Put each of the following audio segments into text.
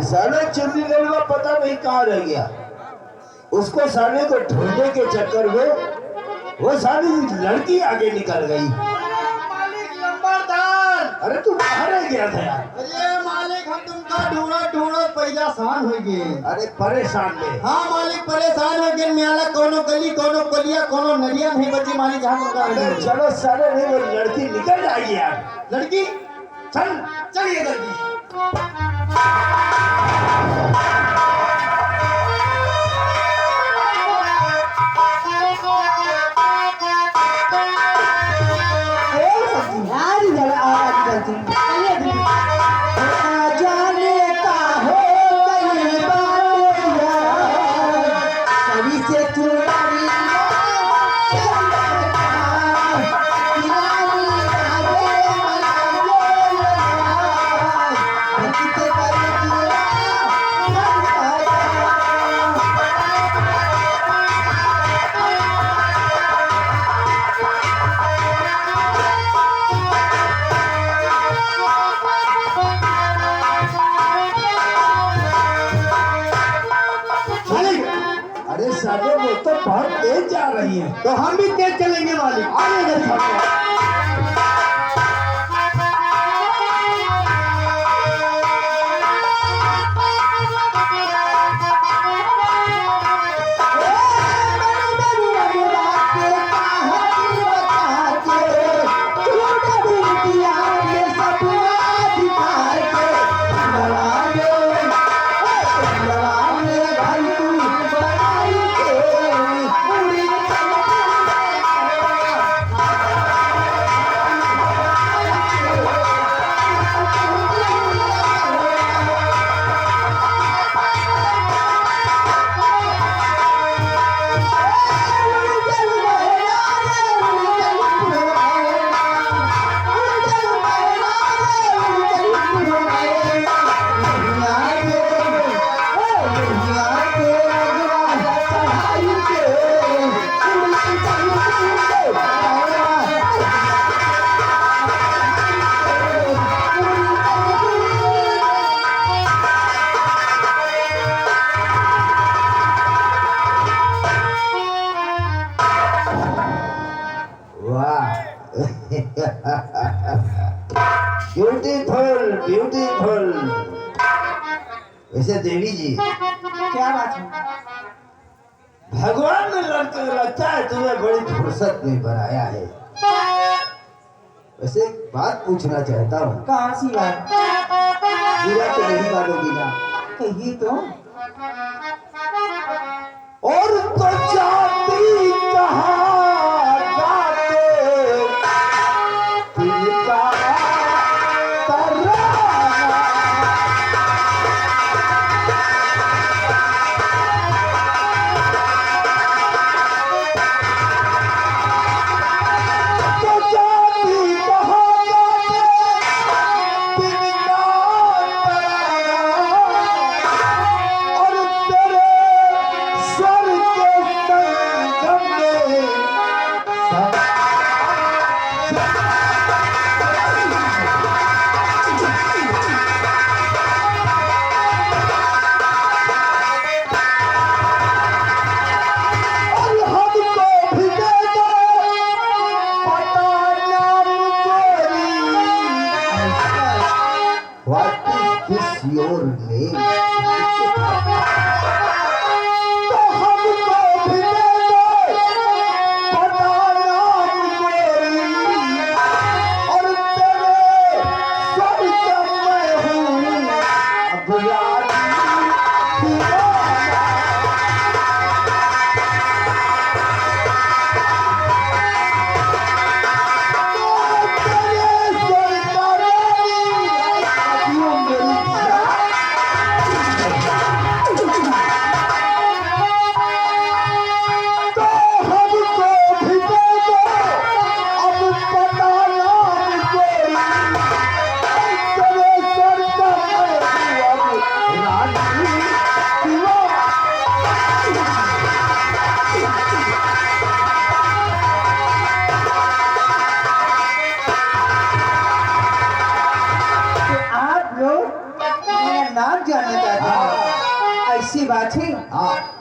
साले चंडीगढ़ में पता नहीं कहाँ रह गया। उसको साले को ढूंढने के चक्कर में वो साली लड़की आगे निकल गई। मालिक लंबरदार, अरे तू कहाँ रह गया था यार? अरे मालिक हम तुमका ढूंढो परेशान हो गए। अरे परेशान में? हाँ मालिक परेशान हो गए। मेला कोनो गली कोनो कलिया कोनो नदिया नहीं बची मालिक। जहाँ चलो साले नहीं वो लड़की निकल जाएगी यार। लड़की चल चलिए लड़की। साले वो तो बहुत तेज जा रही है। तो हम भी तेज चलेंगे मालिक। आगे ब्यूटीफुल ब्यूटीफुल। वैसे देवी जी क्या बात है? भगवान ने लगता है तुम्हें बड़ी फुर्सत में बनाया है। वैसे एक बात पूछना चाहता हूँ। कहाँ सी बात? पूरा तो नहीं मानोगी ना? कहिए तो। और तो जाती कहाँ गाते तिनका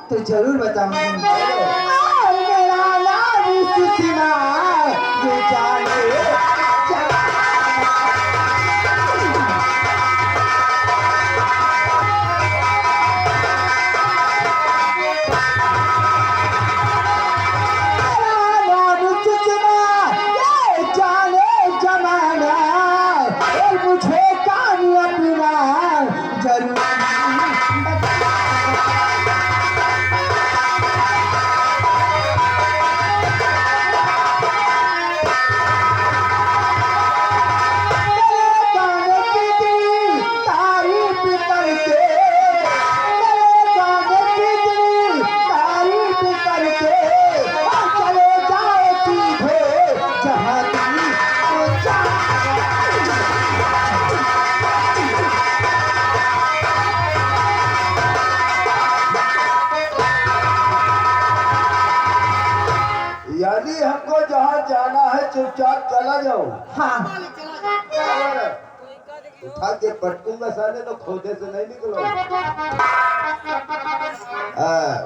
तो जरूर बताऊंगी। मेरा नाम सुषमा, ये जाने यानी हमको जहाँ जाना है चुपचाप चला जाओ। हाँ उठा के पटकूंगा साले तो खोदे से नहीं निकलो।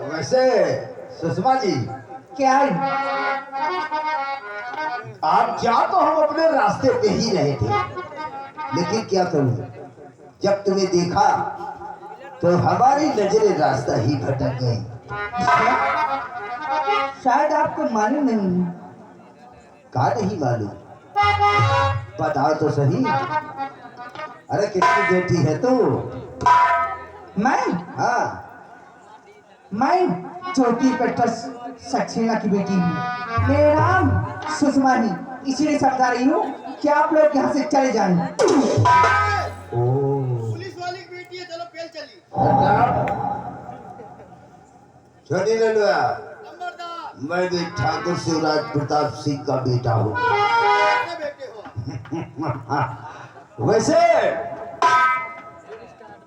वैसे सुषमा जी, क्या है? आप जा तो हम अपने रास्ते पे ही रहे थे, लेकिन क्या करूं, जब तुम्हें देखा तो हमारी नजरें रास्ता ही भटक गई। शायद आपको मालूम नहीं। कहा नहीं मालूम? बताओ तो सही। अरे किसकी बेटी है तू? मैं हाँ, चौथी कट्टर सक्सेना की बेटी हूँ। मेरा नाम सुषमा है, इसीलिए समझा रही हूँ कि आप लोग यहाँ से चले जाएं। पुलिस वाली की बेटी है, चलो पेल चली। छोटी ललुआ, नंबरदार मैं भी ठाकुर शिवराज प्रताप सिंह का बेटा हूँ। कितने बेटे हो? वैसे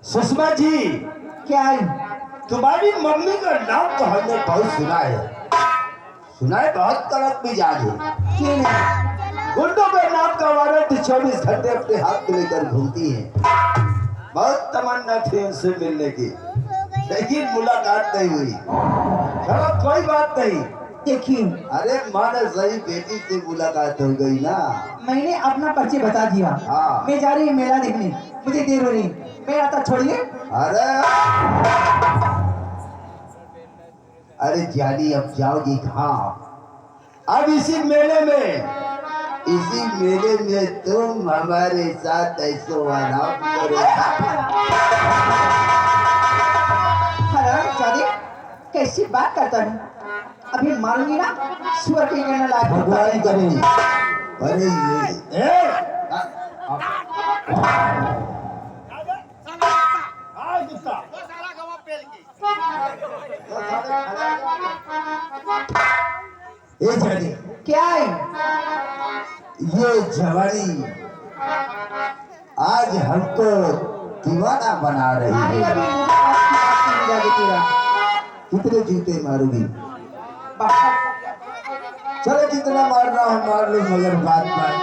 सुषमा जी, क्या है? तुम्हारी मम्मी का नाम तो हमने बहुत सुना है, बहुत कड़क मिजाज है। क्यों नहीं? गुंडों के नाम का वारंट 24 घंटे अपने हाथ में लेकर घूमती है। बहुत तमन्ना थी उनसे मिलने की, लेकिन मुलाकात नहीं हुई। चलो कोई बात नहीं। देखिए, अरे माना सही बेटी से मुलाकात हो गई ना। मैंने अपना परिचय बता दिया। हाँ। मैं जा रही हूँ मेला देखने, मुझे देर हो रही, मेरा आता छोड़िए। अरे जानी, अब जाओगी कहाँ? अब इसी मेले में तुम हमारे साथ ऐसो आराम करोगे। कैसी बात करता है? अभी मारूंगी ना, सुअर के कहने लायक भगवान करे। अरे ये वो सारा गवा पेल की। ये जानी, क्या है? ये जवानी आज हमको दीवाना बना रही अभी है। अभी मुझे जाके तेरा कितने जूते मारूंगी? बाहर चलो जितना मारना हो मार लो, मगर बात बात।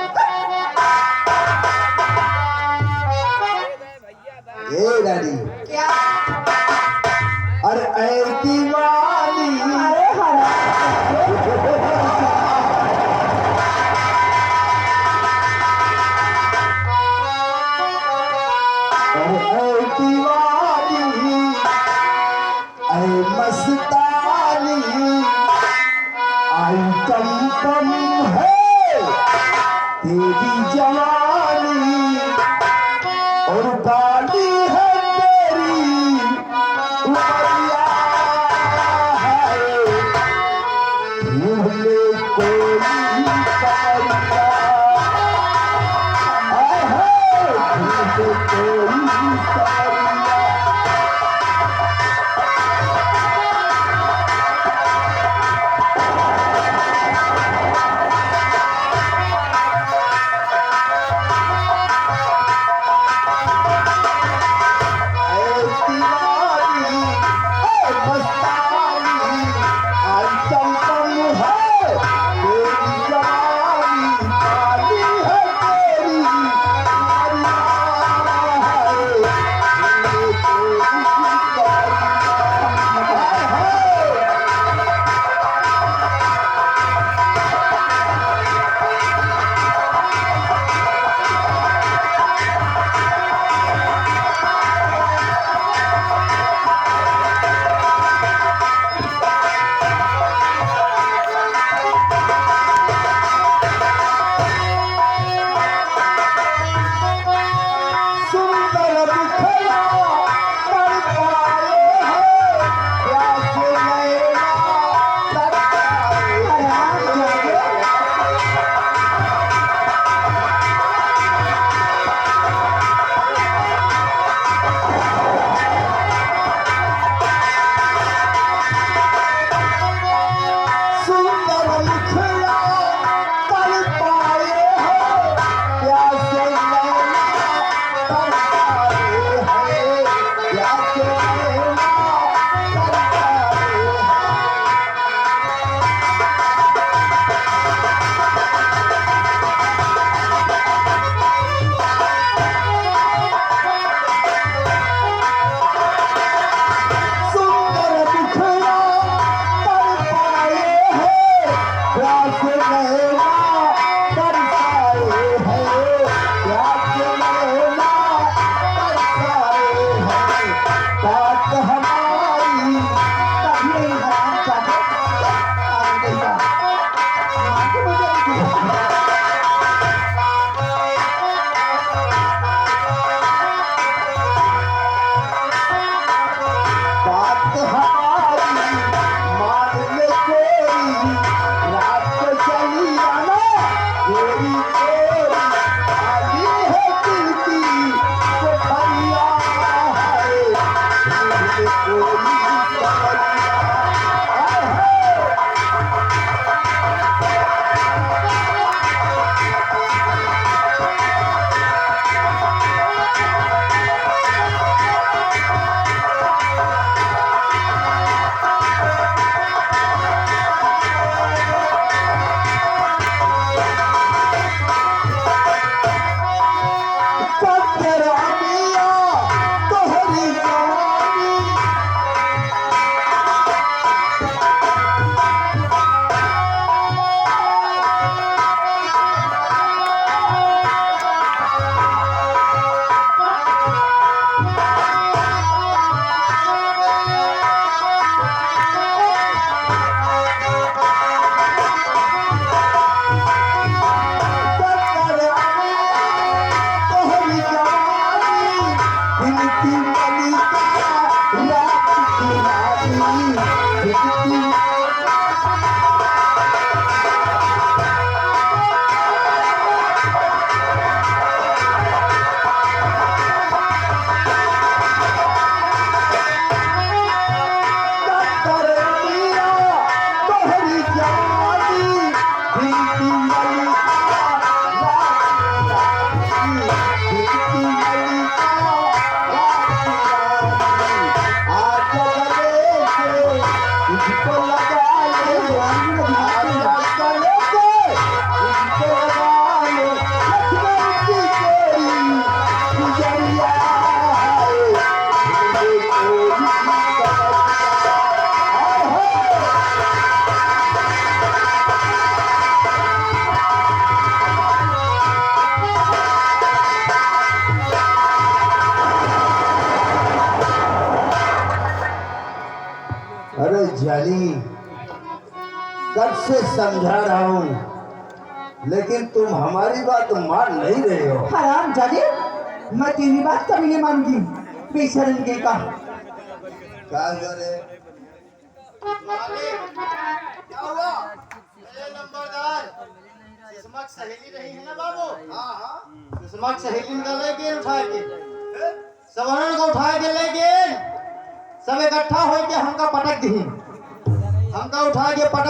ए डैडी, क्या? अरे ऐ दीवानी, अरे ऐ दीवानी, ऐ मस्तानी, आई चंपन है तेरी जवानी, और गाली है तेरी उमरिया है, भूले कोई कमरिया है, भूले कोई कमरिया। से समझा रहा हूँ, लेकिन तुम हमारी बात मान नहीं रहे हो। हराम जादे, मैं तेरी बात कभी नहीं मानूंगी। बेशरम के का क्या करे? मालिक, क्या हुआ? ए नंबरदार, सुषमा की सहेली रही है ना बाबू? हाँ हाँ। सुषमा की सहेली निकल लेके उठा के, सवरण को उठा के लेके सब इकट्ठा हो के हमका पटक दी, हमका उठा के पटक